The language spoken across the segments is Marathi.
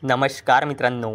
नमस्कार मित्रांनो,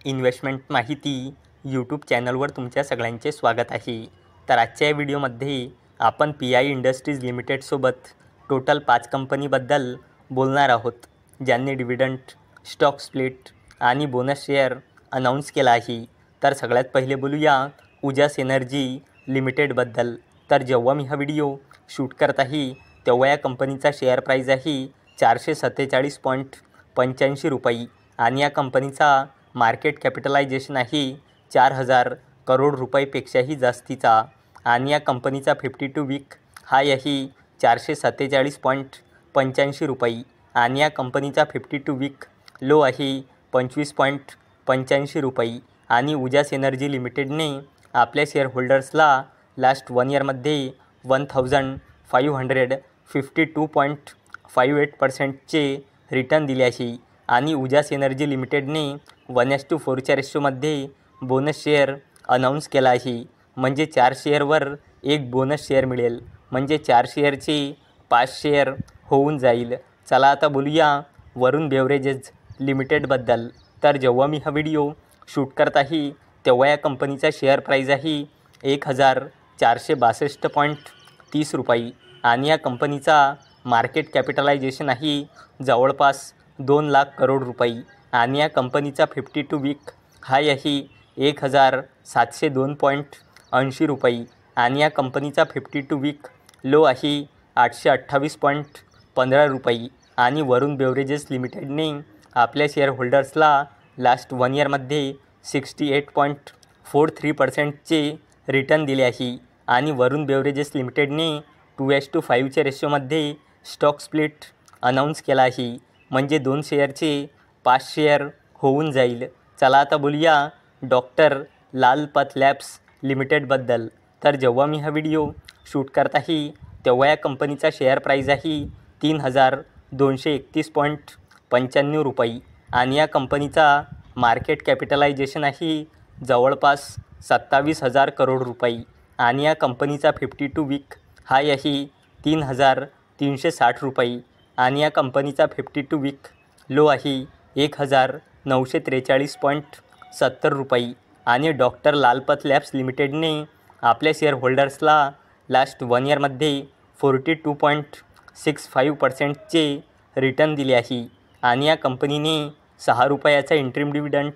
इन्व्हेस्टमेंट माहिती यूट्यूब चॅनलवर तुमच्या सगळ्यांचे स्वागत आहे। तर आजच्या या व्हिडिओमध्ये आपण PI इंडस्ट्रीज लिमिटेडसोबत टोटल 5 कंपनीबद्दल बोलणार आहोत, ज्यांनी डिव्हिडंड, स्टॉक स्प्लिट आणि बोनस शेअर अनाऊन्स केला आहे। तर सगळ्यात पहिले बोलूया उजास एनर्जी लिमिटेडबद्दल। तर जेव्हा मी हा व्हिडिओ शूट करत आहे तेव्हा या कंपनीचा शेअर प्राईस आहे 447.85 रुपये आणि या कंपनीचा मार्केट कॅपिटलायझेशन आहे 4,000 करोड रुपयेपेक्षाही जास्तीचा आणि या कंपनीचा 52 वीक हाय आहे 447.85 रुपये आणि या कंपनीचा 52 वीक लो आहे 25.85 रुपये आणि उजास एनर्जी लिमिटेडने आपल्या शेअर होल्डर्सला लास्ट 1 इयरमध्ये 1,552.58% रिटर्न दिले आहे आणि उजास एनर्जी लिमिटेडने 1:4 रेशोमध्ये बोनस शेअर अनाऊन्स केला आहे। म्हणजे 4 शेअरवर 1 बोनस शेअर मिळेल, म्हणजे 4 शेअरचे 5 शेअर होऊन जाईल। चला आता बोलूया वरुण बेवरेजेस लिमिटेडबद्दल। तर जेव्हा मी हा व्हिडिओ शूट करत आहे तेव्हा या कंपनीचा शेअर प्राईस आहे 1,462.30 रुपये आणि या कंपनीचा मार्केट कॅपिटलायझेशन आहे जवळपास 2 लाख करोड रुपये आणि या कंपनीचा 52 वीक हाय आहे 1,702.80 रुपये आणि या कंपनीचा 52 वीक लो आहे 828.15 रुपये आणि वरुण बेवरेजेस लिमिटेडने आपल्या शेअर होल्डर्सला लास्ट 1 इयरमध्ये 68.43% रिटर्न दिले आहे आणि वरुण बेवरेजेस लिमिटेडने 2:5 रेशोमध्ये स्टॉक स्प्लिट अनाऊन्स केला आहे, म्हणजे 2 शेअरचे 5 शेअर होऊन जाईल। चला आता बोलूया डॉक्टर लाल पथलॅब्स लिमिटेडबद्दल। तर जेव्हा मी हा व्हिडिओ शूट करत आहे तेव्हा या कंपनीचा शेअर प्राईस आहे 3,231.95 रुपये आणि या कंपनीचा मार्केट कॅपिटलायझेशन आहे जवळपास 27,000 करोड रुपये आणि या कंपनीचा 52 वीक हाय आहे 3,360 रुपये आणि या कंपनीचा 52 वीक लो आहे 1,943.70 रुपये आणि डॉक्टर लाल पथलॅब्स लिमिटेडने आपल्या शेअर होल्डर्सला लास्ट 1 इयरमध्ये 42.65%चे रिटर्न दिले आहे आणि या कंपनीने 6 रुपयाचा इंटरिम डिव्हिडंड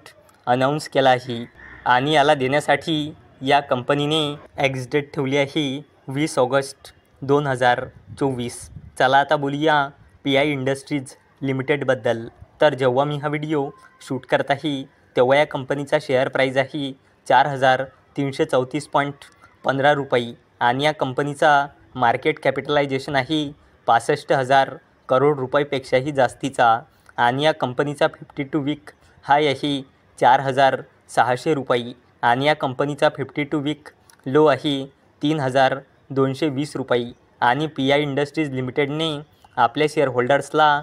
अनाऊन्स केला आहे आणि याला देण्यासाठी या कंपनीने एक्स-डेट ठेवली आहे 20 ऑगस्ट 2024। चला आता बोलूया PI इंडस्ट्रीज लिमिटेडबद्दल। तर जेव्हा मी हा व्हिडिओ शूट करत आहे तेव्हा या कंपनीचा शेअर प्राईस आहे 4,334.15 रुपये आणि या कंपनीचा मार्केट कॅपिटलायझेशन आहे 65,000 करोड रुपयेपेक्षाही जास्तीचा आणि या कंपनीचा 52 वीक हाय आहे 4,600 रुपये आणि या कंपनीचा 52 वीक लो आहे 3,220 रुपये आणि PI इंडस्ट्रीज लिमिटेडने आपल्या शेअर होल्डर्सला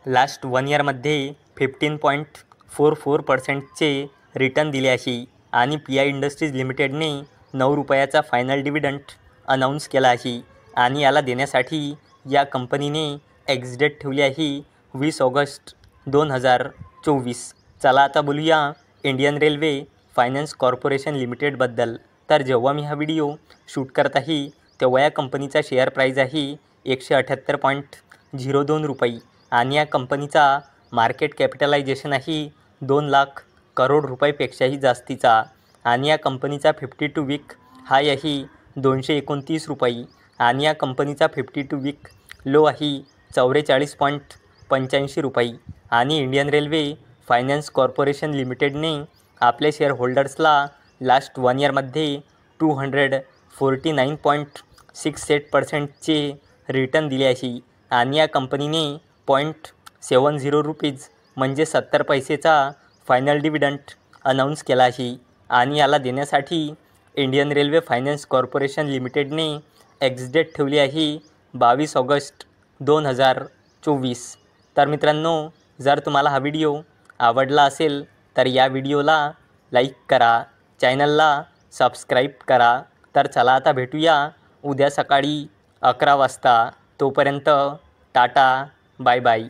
लास्ट 1 इयरमध्ये 15.44%चे रिटर्न दिले आहे आणि PI इंडस्ट्रीज लिमिटेडने 9 रुपयाचा फायनल डिव्हिडंड अनाऊन्स केला आहे आणि याला देण्यासाठी या कंपनीने एक्स-डेट ठेवली आहे 20 ऑगस्ट 2024। चला आता बोलूया इंडियन रेल्वे फायनान्स कॉर्पोरेशन लिमिटेडबद्दल। तर जेव्हा मी हा व्हिडिओ शूट करत आहे तेव्हा या कंपनीचा शेअर प्राईस आहे 178.02 रुपये आणि या कंपनीचा मार्केट कॅपिटलायझेशन आहे 2 लाख करोड रुपयेपेक्षाही जास्तीचा आणि या कंपनीचा 52 वीक हाय आहे 229 रुपये आणि या कंपनीचा 52 वीक लो आहे 44.85 रुपये आणि इंडियन रेल्वे फायनान्स कॉर्पोरेशन लिमिटेडने आपल्या शेअर होल्डर्सला लास्ट 1 इयरमध्ये 249.68%चे रिटर्न दिले आहे आणि या कंपनीने 0.70 रुपीज म्हणजे 70 पैसेचा फायनल डिव्हिडंड अनाऊन्स केला आहे आणि याला देण्यासाठी इंडियन रेल्वे फायनान्स कॉर्पोरेशन लिमिटेडने एक्स-डेट ठेवली आहे 22 ऑगस्ट 2024। तर मित्रांनो, जर तुम्हाला हा व्हिडिओ आवडला असेल तर या व्हिडिओला लाईक करा, चॅनलला सबस्क्राईब करा। तर चला आता भेटूया उद्या सकाळी 11 वाजता। तोपर्यंत टाटा, बाय बाय।